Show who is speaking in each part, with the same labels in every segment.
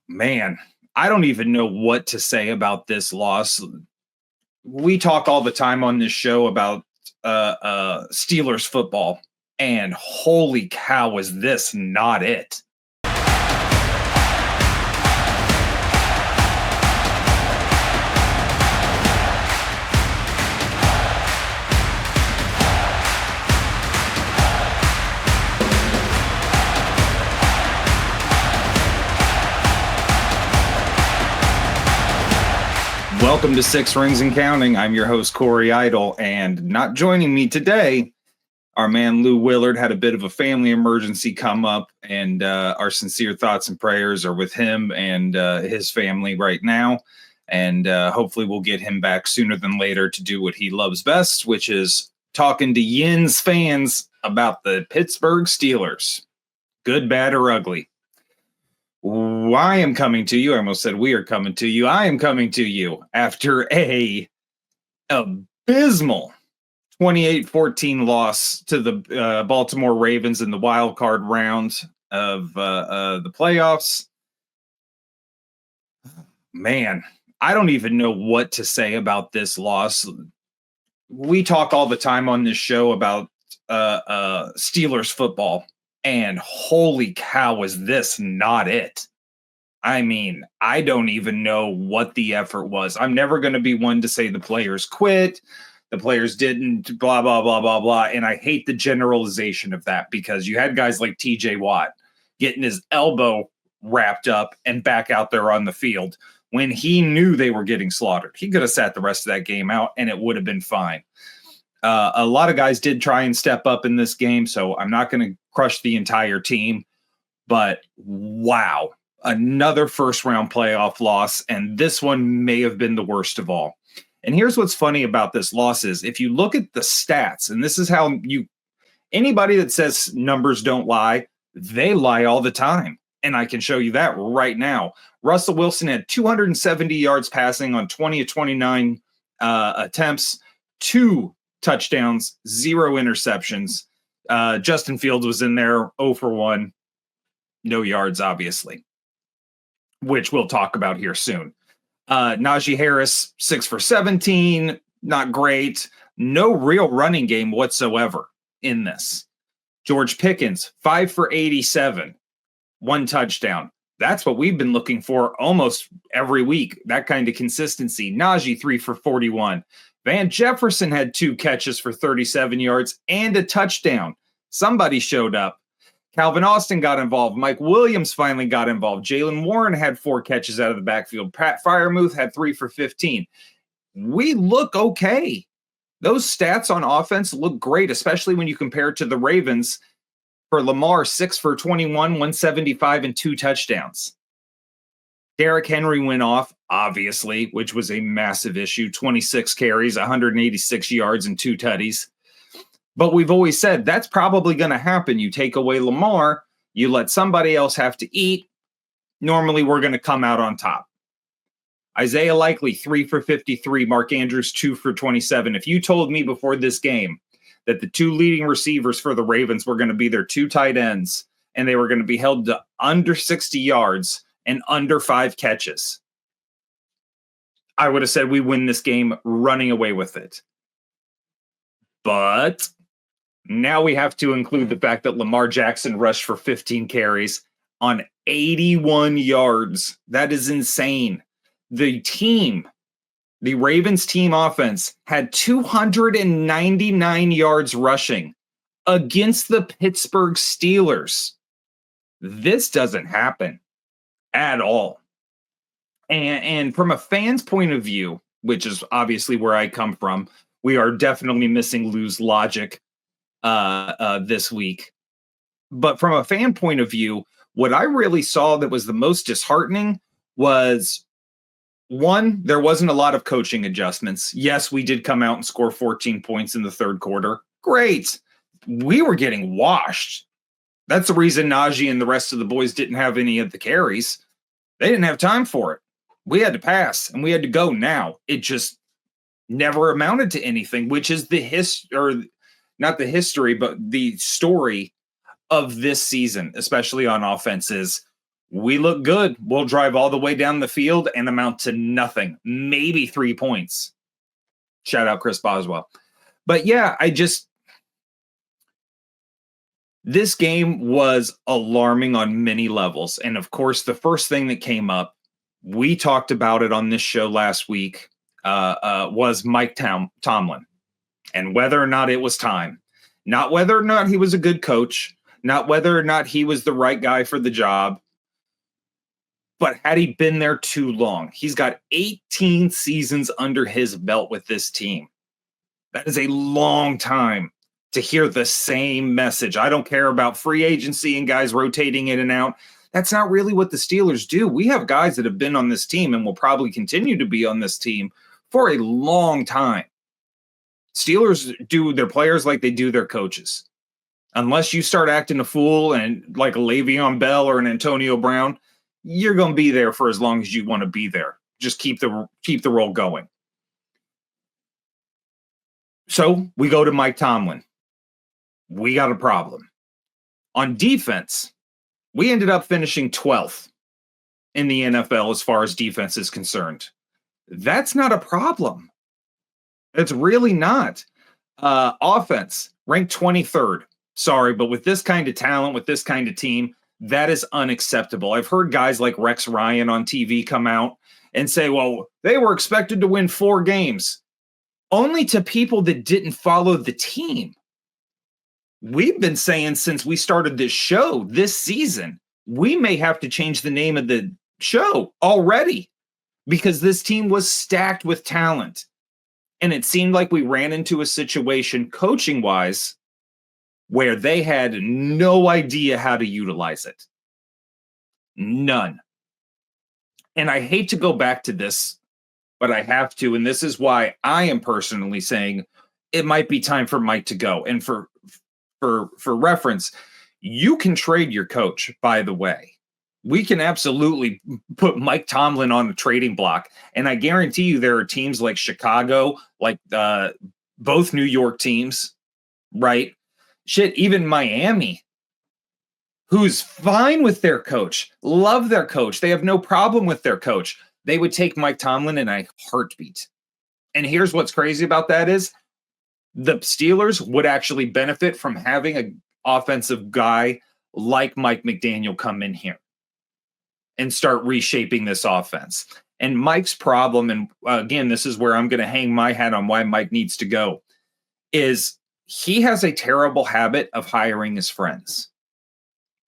Speaker 1: Man, I don't even know what to say about this loss. We talk all the time on this show about Steelers football, and holy cow, was this not it? Welcome to Six Rings and Counting. I'm your host, Corey Idle, and not joining me today, our man Lou Willard had a bit of a family emergency come up, and our sincere thoughts and prayers are with him and his family right now. And hopefully we'll get him back sooner than later to do what he loves best, which is talking to Yin's fans about the Pittsburgh Steelers. Good, bad, or ugly. I am coming to you. I almost said we are coming to you. I am coming to you after a abysmal 28-14 loss to the Baltimore Ravens in the wild card round of the playoffs. Man, I don't even know what to say about this loss. We talk all the time on this show about Steelers football. And holy cow, was this not it? I mean, I don't even know what the effort was. I'm never going to be one to say the players quit, the players didn't, blah, blah, blah, blah, blah. And I hate the generalization of that because you had guys like TJ Watt getting his elbow wrapped up and back out there on the field when he knew they were getting slaughtered. He could have sat the rest of that game out and it would have been fine. A lot of guys did try and step up in this game, so I'm not going to crush the entire team. But wow, another first-round playoff loss, and this one may have been the worst of all. And here's what's funny about this loss is if you look at the stats, and this is how anybody that says numbers don't lie, they lie all the time. And I can show you that right now. Russell Wilson had 270 yards passing on 20 of 29 attempts, 2 touchdowns, 0 interceptions. Justin Fields was in there 0 for 1, no yards, obviously, which we'll talk about here soon. Najee Harris, 6 for 17, not great. No real running game whatsoever in this. George Pickens, 5 for 87, 1 touchdown. That's what we've been looking for almost every week, that kind of consistency. Najee, 3 for 41. Van Jefferson had 2 catches for 37 yards and a touchdown. Somebody showed up. Calvin Austin got involved. Mike Williams finally got involved. Jaylen Warren had 4 catches out of the backfield. Pat Freiermuth had 3 for 15. We look okay. Those stats on offense look great, especially when you compare it to the Ravens. For Lamar, 6 for 21, 175, and 2 touchdowns. Derrick Henry went off, obviously, which was a massive issue. 26 carries, 186 yards, and 2 tutties. But we've always said that's probably going to happen. You take away Lamar, you let somebody else have to eat. Normally, we're going to come out on top. Isaiah Likely, 3 for 53. Mark Andrews, 2 for 27. If you told me before this game that the 2 leading receivers for the Ravens were going to be their 2 tight ends and they were going to be held to under 60 yards and under 5 catches, I would have said we win this game running away with it. But now we have to include the fact that Lamar Jackson rushed for 15 carries on 81 yards. That is insane. The Ravens team offense had 299 yards rushing against the Pittsburgh Steelers. This doesn't happen at all. And from a fan's point of view, which is obviously where I come from, we are definitely missing Lou's logic this week. But from a fan point of view, what I really saw that was the most disheartening was, one, there wasn't a lot of coaching adjustments. Yes, we did come out and score 14 points in the third quarter. Great. We were getting washed. That's the reason Najee and the rest of the boys didn't have any of the carries. They didn't have time for it. We had to pass, and we had to go now. It just never amounted to anything, which is not the history, but the story of this season, especially on offenses. We look good. We'll drive all the way down the field and amount to nothing, maybe 3 points. Shout out Chris Boswell. But yeah, this game was alarming on many levels. And of course, the first thing that came up, we talked about it on this show last week, was Mike Tomlin and whether or not it was time. Not whether or not he was a good coach, not whether or not he was the right guy for the job, but had he been there too long? He's got 18 seasons under his belt with this team. That is a long time to hear the same message. I don't care about free agency and guys rotating in and out. That's not really what the Steelers do. We have guys that have been on this team and will probably continue to be on this team for a long time. Steelers do their players like they do their coaches. Unless you start acting a fool and like a Le'Veon Bell or an Antonio Brown, you're going to be there for as long as you want to be there. Just keep the role going. So we go to Mike Tomlin. We got a problem. On defense, we ended up finishing 12th in the NFL as far as defense is concerned. That's not a problem. It's really not. Offense, ranked 23rd. Sorry, but with this kind of talent, with this kind of team, that is unacceptable. I've heard guys like Rex Ryan on TV come out and say, well, they were expected to win 4 games. Only to people that didn't follow the team. We've been saying since we started this show this season, we may have to change the name of the show already because this team was stacked with talent. And it seemed like we ran into a situation coaching-wise where they had no idea how to utilize it. None. And I hate to go back to this, but I have to. And this is why I am personally saying it might be time for Mike to go. And for reference, you can trade your coach, by the way. We can absolutely put Mike Tomlin on the trading block. And I guarantee you there are teams like Chicago, like both New York teams, right? Shit, even Miami, who's fine with their coach, love their coach. They have no problem with their coach. They would take Mike Tomlin in a heartbeat. And here's what's crazy about that is the Steelers would actually benefit from having an offensive guy like Mike McDaniel come in here and start reshaping this offense. And Mike's problem, and again, this is where I'm going to hang my hat on why Mike needs to go, is he has a terrible habit of hiring his friends.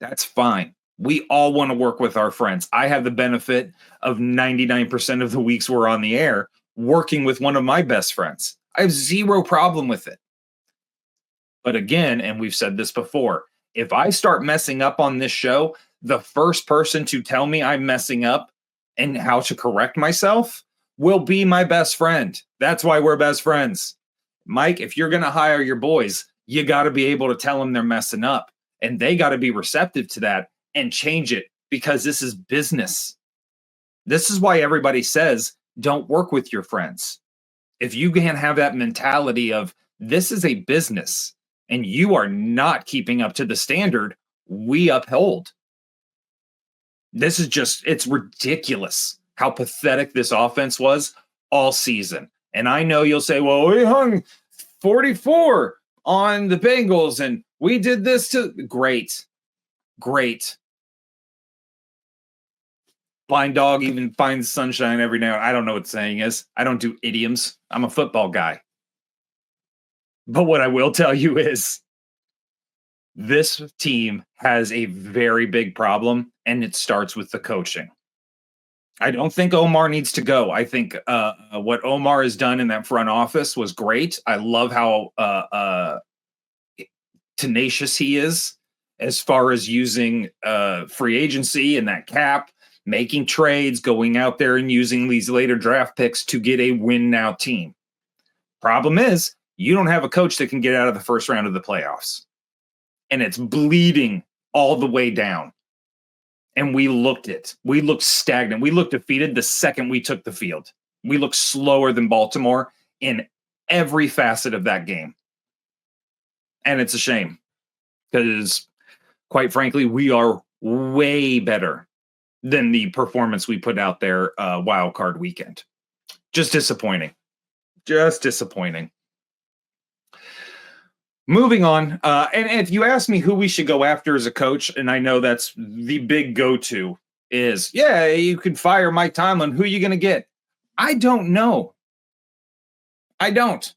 Speaker 1: That's fine. We all want to work with our friends. I have the benefit of 99% of the weeks we're on the air working with one of my best friends. I have zero problem with it. But again, and we've said this before, if I start messing up on this show, the first person to tell me I'm messing up and how to correct myself will be my best friend. That's why we're best friends. Mike, if you're going to hire your boys, you got to be able to tell them they're messing up. And they got to be receptive to that and change it because this is business. This is why everybody says, don't work with your friends. If you can have that mentality of this is a business and you are not keeping up to the standard we uphold. This is just, it's ridiculous how pathetic this offense was all season. And I know you'll say, well, we hung 44 on the Bengals and we did this to great. Blind dog even finds sunshine every now and I don't know what the saying is. I don't do idioms. I'm a football guy. But what I will tell you is this team has a very big problem, and it starts with the coaching. I don't think Omar needs to go. I think what Omar has done in that front office was great. I love how tenacious he is as far as using free agency and that cap, making trades, going out there and using these later draft picks to get a win now team. Problem is, you don't have a coach that can get out of the first round of the playoffs. And it's bleeding all the way down. And we looked stagnant. We looked defeated the second we took the field. We looked slower than Baltimore in every facet of that game. And it's a shame because, quite frankly, we are way better than the performance we put out there wild card weekend. Just disappointing. Just disappointing. Moving on, and if you ask me who we should go after as a coach, and I know that's the big go-to is, yeah, you can fire Mike Tomlin. Who are you going to get? I don't know. I don't.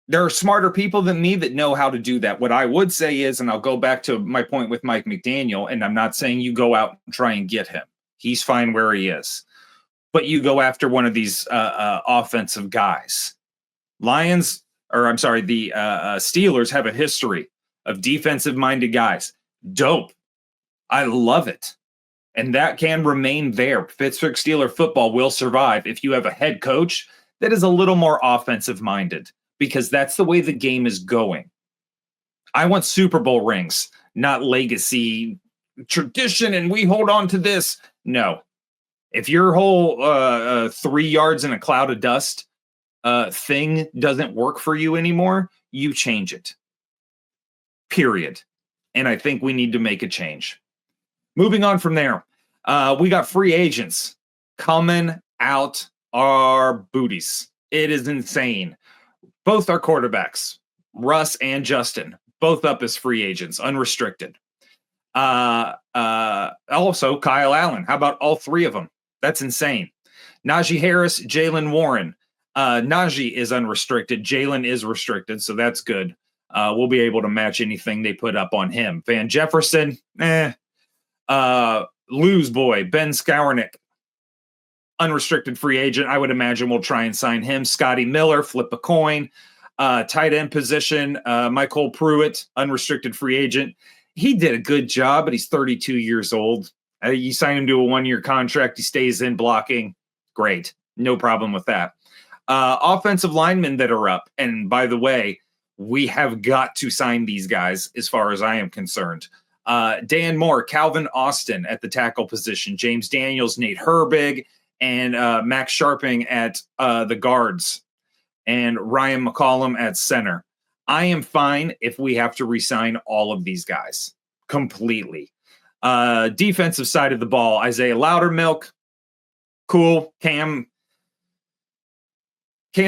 Speaker 1: There are smarter people than me that know how to do that. What I would say is, and I'll go back to my point with Mike McDaniel, and I'm not saying you go out and try and get him. He's fine where he is. But you go after one of these offensive guys. The Steelers have a history of defensive-minded guys. Dope. I love it. And that can remain there. Pittsburgh Steelers football will survive if you have a head coach that is a little more offensive-minded, because that's the way the game is going. I want Super Bowl rings, not legacy tradition, and we hold on to this. No. If your whole 3 yards in a cloud of dust thing doesn't work for you anymore, you change it. Period. And I think we need to make a change. Moving on from there, we got free agents coming out our booties. It is insane. Both our quarterbacks, Russ and Justin, both up as free agents, unrestricted. Also, Kyle Allen. How about all three of them? That's insane. Najee Harris, Jalen Warren. Najee is unrestricted. Jalen is restricted, so that's good. We'll be able to match anything they put up on him. Van Jefferson, Lou's boy, Ben Skowronek, unrestricted free agent. I would imagine we'll try and sign him. Scotty Miller, flip a coin. Tight end position, Michael Pruitt, unrestricted free agent. He did a good job, but he's 32 years old. You sign him to a 1-year contract. He stays in blocking. Great. No problem with that. Offensive linemen that are up. And by the way, we have got to sign these guys as far as I am concerned. Dan Moore, Calvin Austin at the tackle position, James Daniels, Nate Herbig, and Max Sharping at the guards, and Ryan McCollum at center. I am fine if we have to re-sign all of these guys completely. Defensive side of the ball, Isaiah Loudermilk, cool. Cam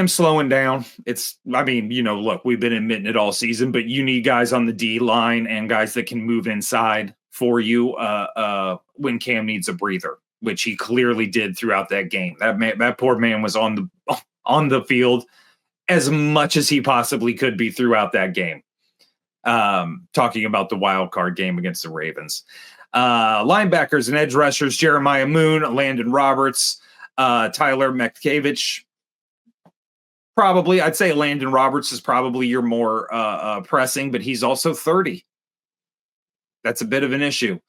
Speaker 1: slowing down. Look, we've been admitting it all season, but you need guys on the D line and guys that can move inside for you when Cam needs a breather, which he clearly did throughout that game. That poor man was on the field as much as he possibly could be throughout that game. Talking about the wild card game against the Ravens. Linebackers and edge rushers, Jeremiah Moon, Landon Roberts, Tyler Mekavich. Probably, I'd say Landon Roberts is probably your more pressing, but he's also 30. That's a bit of an issue.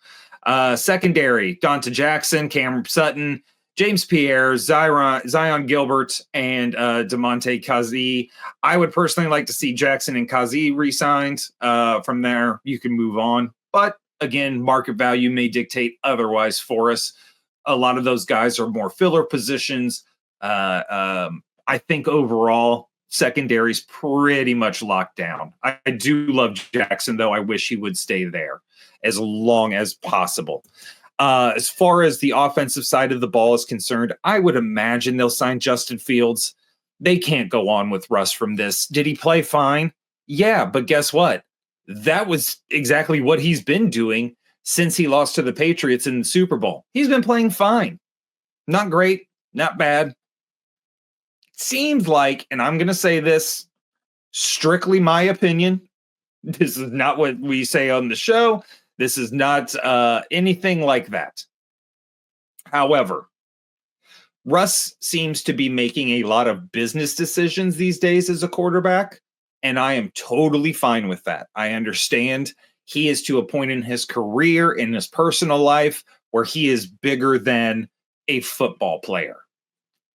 Speaker 1: Secondary, Donta Jackson, Cam Sutton, James Pierre, Zion Gilbert, and DeMonte Kazee. I would personally like to see Jackson and Kazee re-signed. From there, you can move on. But again, market value may dictate otherwise for us. A lot of those guys are more filler positions. I think overall, secondary's pretty much locked down. I do love Jackson, though. I wish he would stay there as long as possible. As far as the offensive side of the ball is concerned, I would imagine they'll sign Justin Fields. They can't go on with Russ from this. Did he play fine? Yeah, but guess what? That was exactly what he's been doing since he lost to the Patriots in the Super Bowl. He's been playing fine. Not great, not bad. Seems like, and I'm going to say this, strictly my opinion. This is not what we say on the show. This is not anything like that. However, Russ seems to be making a lot of business decisions these days as a quarterback, and I am totally fine with that. I understand he is to a point in his career, in his personal life, where he is bigger than a football player.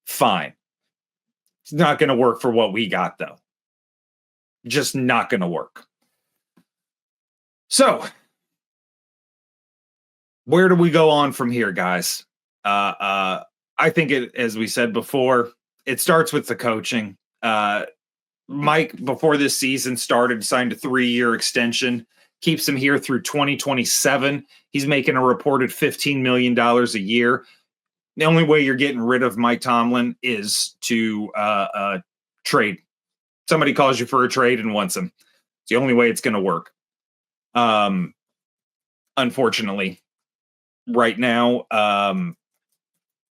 Speaker 1: Fine. It's not going to work for what we got, though. Just not going to work. So, where do we go on from here, guys? I think, as we said before, it starts with the coaching. Mike, before this season started, signed a 3-year extension. keeps him here through 2027. He's making a reported $15 million a year. The only way you're getting rid of Mike Tomlin is to trade. Somebody calls you for a trade and wants him. It's the only way it's going to work. Unfortunately, right now,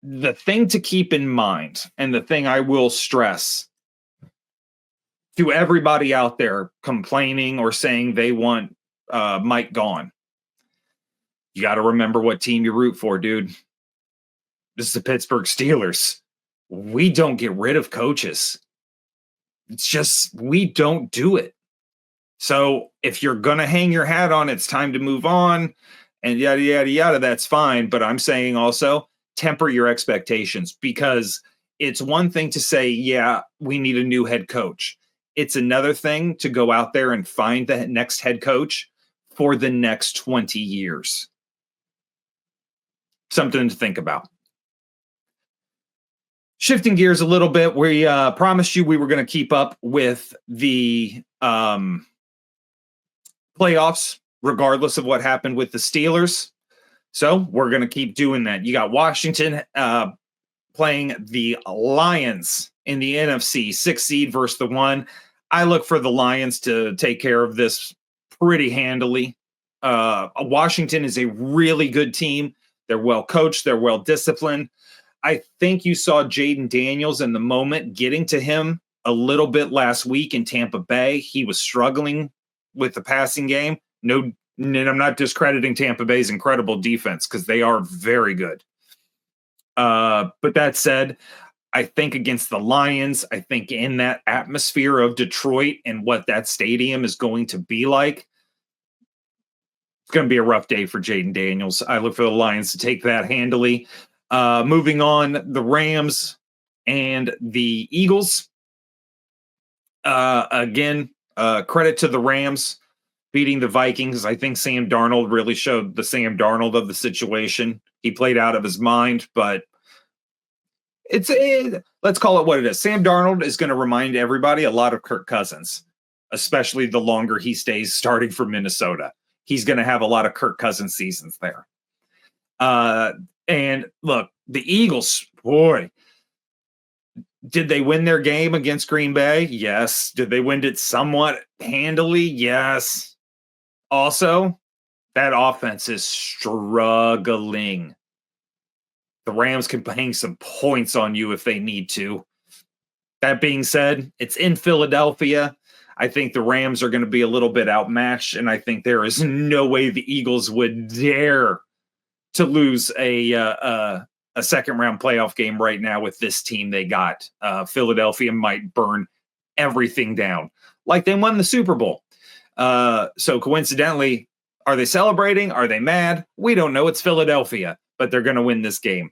Speaker 1: the thing to keep in mind, and the thing I will stress to everybody out there complaining or saying they want Mike gone, you got to remember what team you root for, dude. This is the Pittsburgh Steelers. We don't get rid of coaches. It's just, we don't do it. So if you're going to hang your hat on, it's time to move on and yada, yada, yada, that's fine. But I'm saying also temper your expectations, because it's one thing to say, yeah, we need a new head coach. It's another thing to go out there and find the next head coach for the next 20 years. Something to think about. Shifting gears a little bit, we promised you we were going to keep up with the playoffs, regardless of what happened with the Steelers. So we're going to keep doing that. You got Washington playing the Lions in the NFC, 6th seed versus the 1. I look for the Lions to take care of this pretty handily. Washington is a really good team. They're well coached. They're well disciplined. I think you saw Jaden Daniels in the moment getting to him a little bit last week in Tampa Bay. He was struggling with the passing game. No, and I'm not discrediting Tampa Bay's incredible defense, because they are very good. But that said, I think against the Lions, I think in that atmosphere of Detroit and what that stadium is going to be like, it's going to be a rough day for Jaden Daniels. I look for the Lions to take that handily. Moving on, the Rams and the Eagles. Again, credit to the Rams beating the Vikings. I think Sam Darnold really showed the Sam Darnold of the situation. He played out of his mind, but let's call it what it is. Sam Darnold is going to remind everybody a lot of Kirk Cousins, especially the longer he stays starting for Minnesota. He's going to have a lot of Kirk Cousins seasons there. And look, the Eagles, boy, did they win their game against Green Bay? Yes. Did they win it somewhat handily? Yes. Also, that offense is struggling. The Rams can hang some points on you if they need to. That being said, it's in Philadelphia. I think the Rams are going to be a little bit outmatched, and I think there is no way the Eagles would dare to lose a second-round playoff game right now with this team they got. Philadelphia might burn everything down, like they won the Super Bowl. So coincidentally, are they celebrating? Are they mad? We don't know. It's Philadelphia, but they're going to win this game.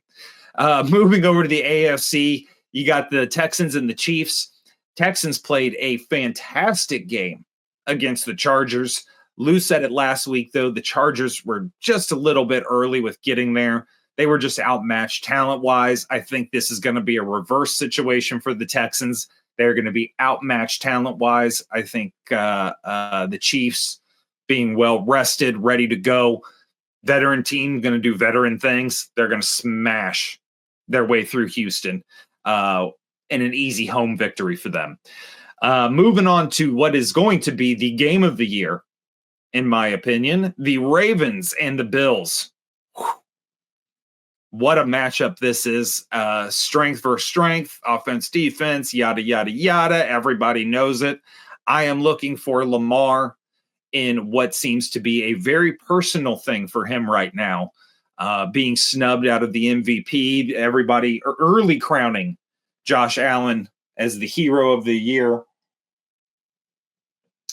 Speaker 1: Moving over to the AFC, you got the Texans and the Chiefs. Texans played a fantastic game against the Chargers. Lou said it last week, though. The Chargers were just a little bit early with getting there. They were just outmatched talent-wise. I think this is going to be a reverse situation for the Texans. They're going to be outmatched talent-wise. I think the Chiefs being well-rested, ready to go, veteran team going to do veteran things. They're going to smash their way through Houston in an easy home victory for them. Moving on to what is going to be the game of the year, in my opinion, the Ravens and the Bills. Whew. What a matchup this is. Strength versus strength, offense, defense, yada, yada, yada. Everybody knows it. I am looking for Lamar in what seems to be a very personal thing for him right now, being snubbed out of the MVP. Everybody early crowning Josh Allen as the hero of the year,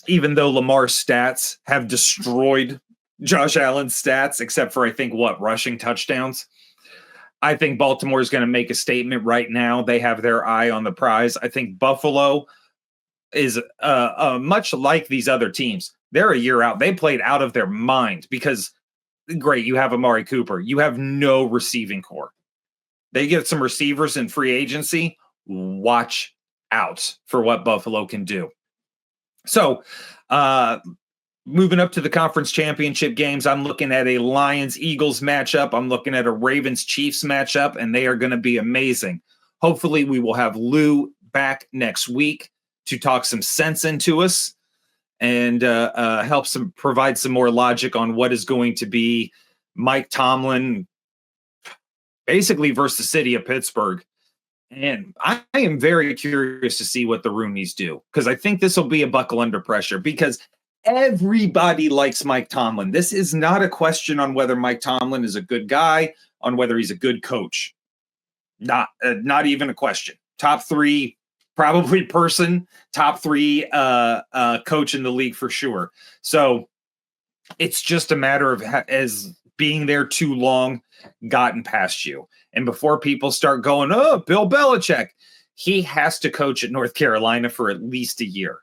Speaker 1: even though Lamar's stats have destroyed Josh Allen's stats, except for, I think, rushing touchdowns. I think Baltimore is going to make a statement right now. They have their eye on the prize. I think Buffalo is much like these other teams. They're a year out. They played out of their mind because, great, you have Amari Cooper. You have no receiving core. They get some receivers in free agency. Watch out for what Buffalo can do. So moving up to the conference championship games, I'm looking at a Lions-Eagles matchup. I'm looking at a Ravens-Chiefs matchup, and they are going to be amazing. Hopefully, we will have Lou back next week to talk some sense into us and help provide some more logic on what is going to be Mike Tomlin basically versus the city of Pittsburgh. And I am very curious to see what the Rooneys do, because I think this will be a buckle under pressure, because everybody likes Mike Tomlin. This is not a question on whether Mike Tomlin is a good guy, on whether he's a good coach. Not even a question. Top 3 probably person, top 3 coach in the league for sure. So it's just a matter of as being there too long gotten past you. And before people start going, oh, Bill Belichick, he has to coach at North Carolina for at least a year.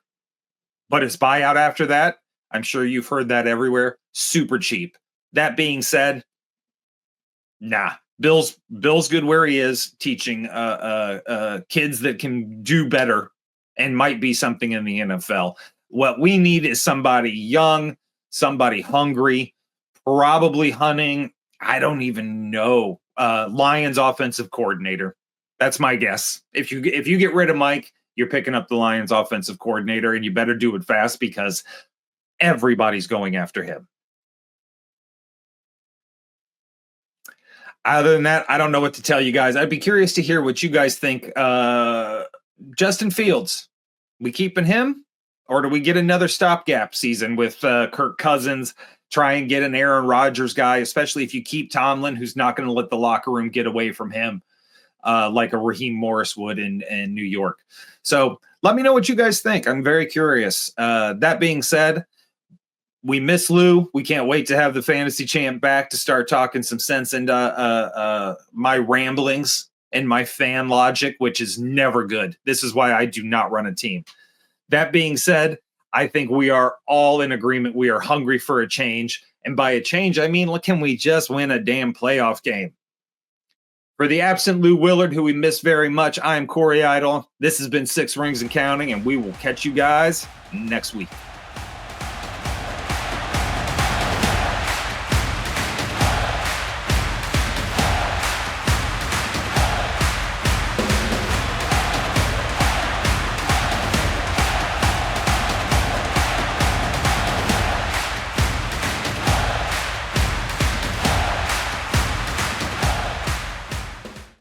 Speaker 1: But his buyout after that, I'm sure you've heard that everywhere, super cheap. That being said, nah, Bill's good where he is, teaching kids that can do better and might be something in the NFL. What we need is somebody young, somebody hungry, probably hunting. I don't even know. Lions offensive coordinator. That's my guess. If you get rid of Mike, you're picking up the Lions offensive coordinator, and you better do it fast because everybody's going after him. Other than that, I don't know what to tell you guys. I'd be curious to hear what you guys think. Justin Fields, we keeping him, or do we get another stopgap season with Kirk Cousins? Try and get an Aaron Rodgers guy, especially if you keep Tomlin, who's not going to let the locker room get away from him like a Raheem Morris would in New York. So let me know what you guys think. I'm very curious. That being said, we miss Lou. We can't wait to have the fantasy champ back to start talking some sense into my ramblings and my fan logic, which is never good. This is why I do not run a team. That being said, I think we are all in agreement. We are hungry for a change. And by a change, I mean, can we just win a damn playoff game? For the absent Lou Willard, who we miss very much, I am Corey Idle. This has been 6 Rings and Counting, and we will catch you guys next week.